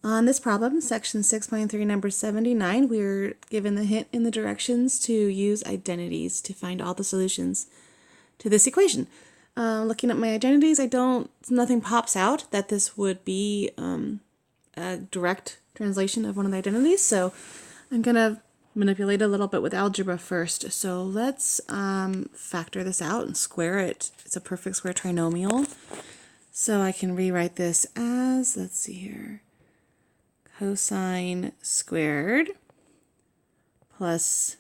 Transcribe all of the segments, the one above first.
On this problem, section 6.3, number 79, we're given the hint in the directions to use identities to find all the solutions to this equation. Looking at my identities, nothing pops out that this would be a direct translation of one of the identities, so I'm going to manipulate a little bit with algebra first. So let's factor this out and square it. It's a perfect square trinomial. So I can rewrite this as, let's see here, cosine squared plus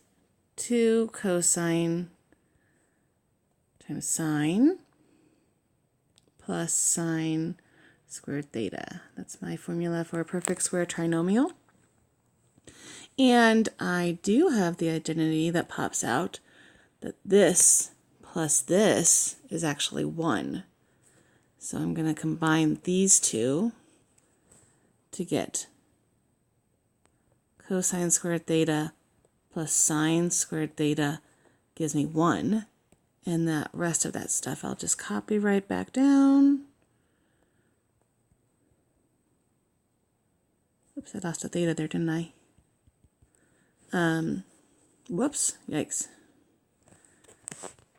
2 cosine times sine plus sine squared theta. That's my formula for a perfect square trinomial. And I do have the identity that pops out that this plus this is actually 1. So I'm going to combine these two to get cosine squared theta plus sine squared theta gives me 1. And that rest of that stuff I'll just copy right back down. Oops, I lost a theta there, didn't I? Whoops, yikes.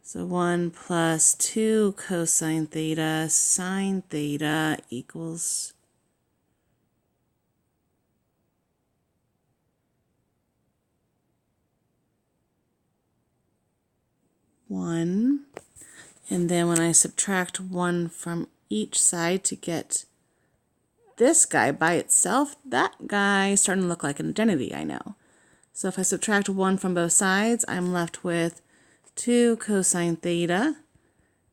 So 1 plus 2 cosine theta sine theta equals 1. And then when I subtract 1 from each side to get this guy by itself, that guy is starting to look like an identity, I know. So if I subtract 1 from both sides, I'm left with 2 cosine theta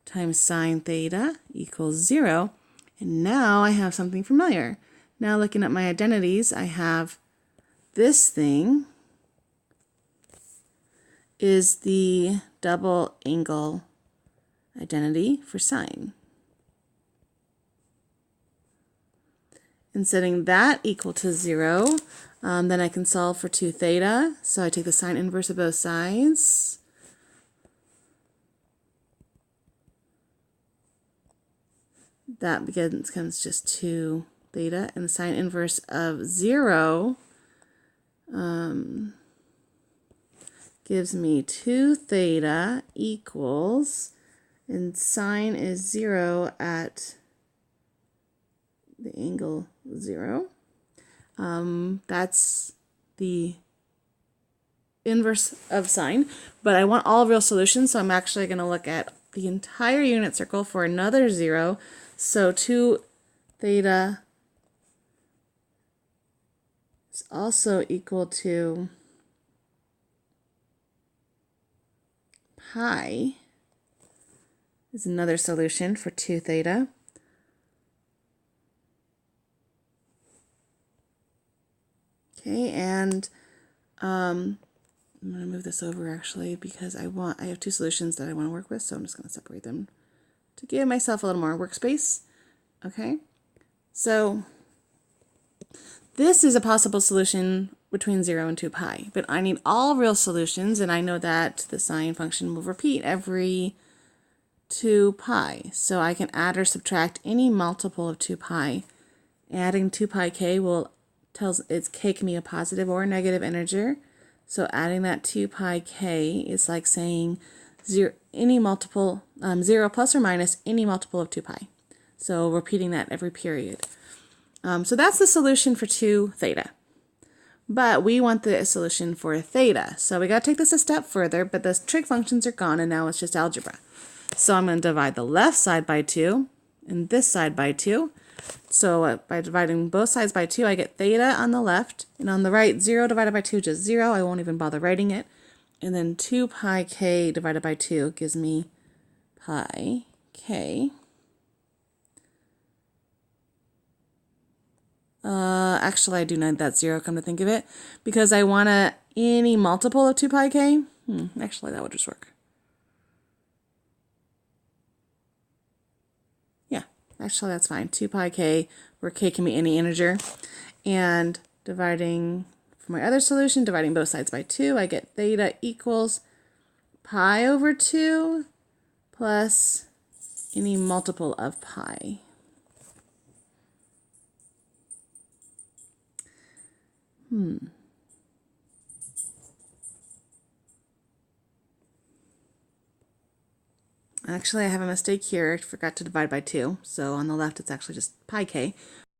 times sine theta equals 0. And now I have something familiar. Now looking at my identities, I have this thing is the double angle identity for sine. And setting that equal to 0, then I can solve for 2 theta. So I take the sine inverse of both sides. That becomes just 2 theta. And the sine inverse of 0 gives me 2 theta equals, and sine is 0 at the angle 0. That's the inverse of sine, but I want all real solutions, so I'm actually going to look at the entire unit circle for another 0. So 2 theta is also equal to pi is another solution for 2 theta. Okay, and I'm going to move this over actually because I have 2 solutions that I want to work with, so I'm just going to separate them to give myself a little more workspace. Okay, so this is a possible solution between 0 and 2 pi, but I need all real solutions, and I know that the sine function will repeat every 2 pi. So I can add or subtract any multiple of 2 pi. Adding 2 pi k k can be a positive or a negative integer. So adding that 2 pi k is like saying 0 plus or minus any multiple of 2 pi. So repeating that every period. So that's the solution for 2 theta. But we want the solution for theta. So we got to take this a step further, but the trig functions are gone and now it's just algebra. So I'm going to divide the left side by 2 and this side by 2. So by dividing both sides by 2, I get theta on the left, and on the right, 0 divided by 2 is just 0. I won't even bother writing it. And then 2 pi k divided by 2 gives me pi k. Actually, I do need that 0, come to think of it, because I want any multiple of 2 pi k. Actually, that would just work. Actually, that's fine. 2 pi k, where k can be any integer. And dividing, for my other solution, dividing both sides by 2, I get theta equals pi over 2 plus any multiple of pi. Actually, I have a mistake here. I forgot to divide by 2. So on the left, it's actually just pi k.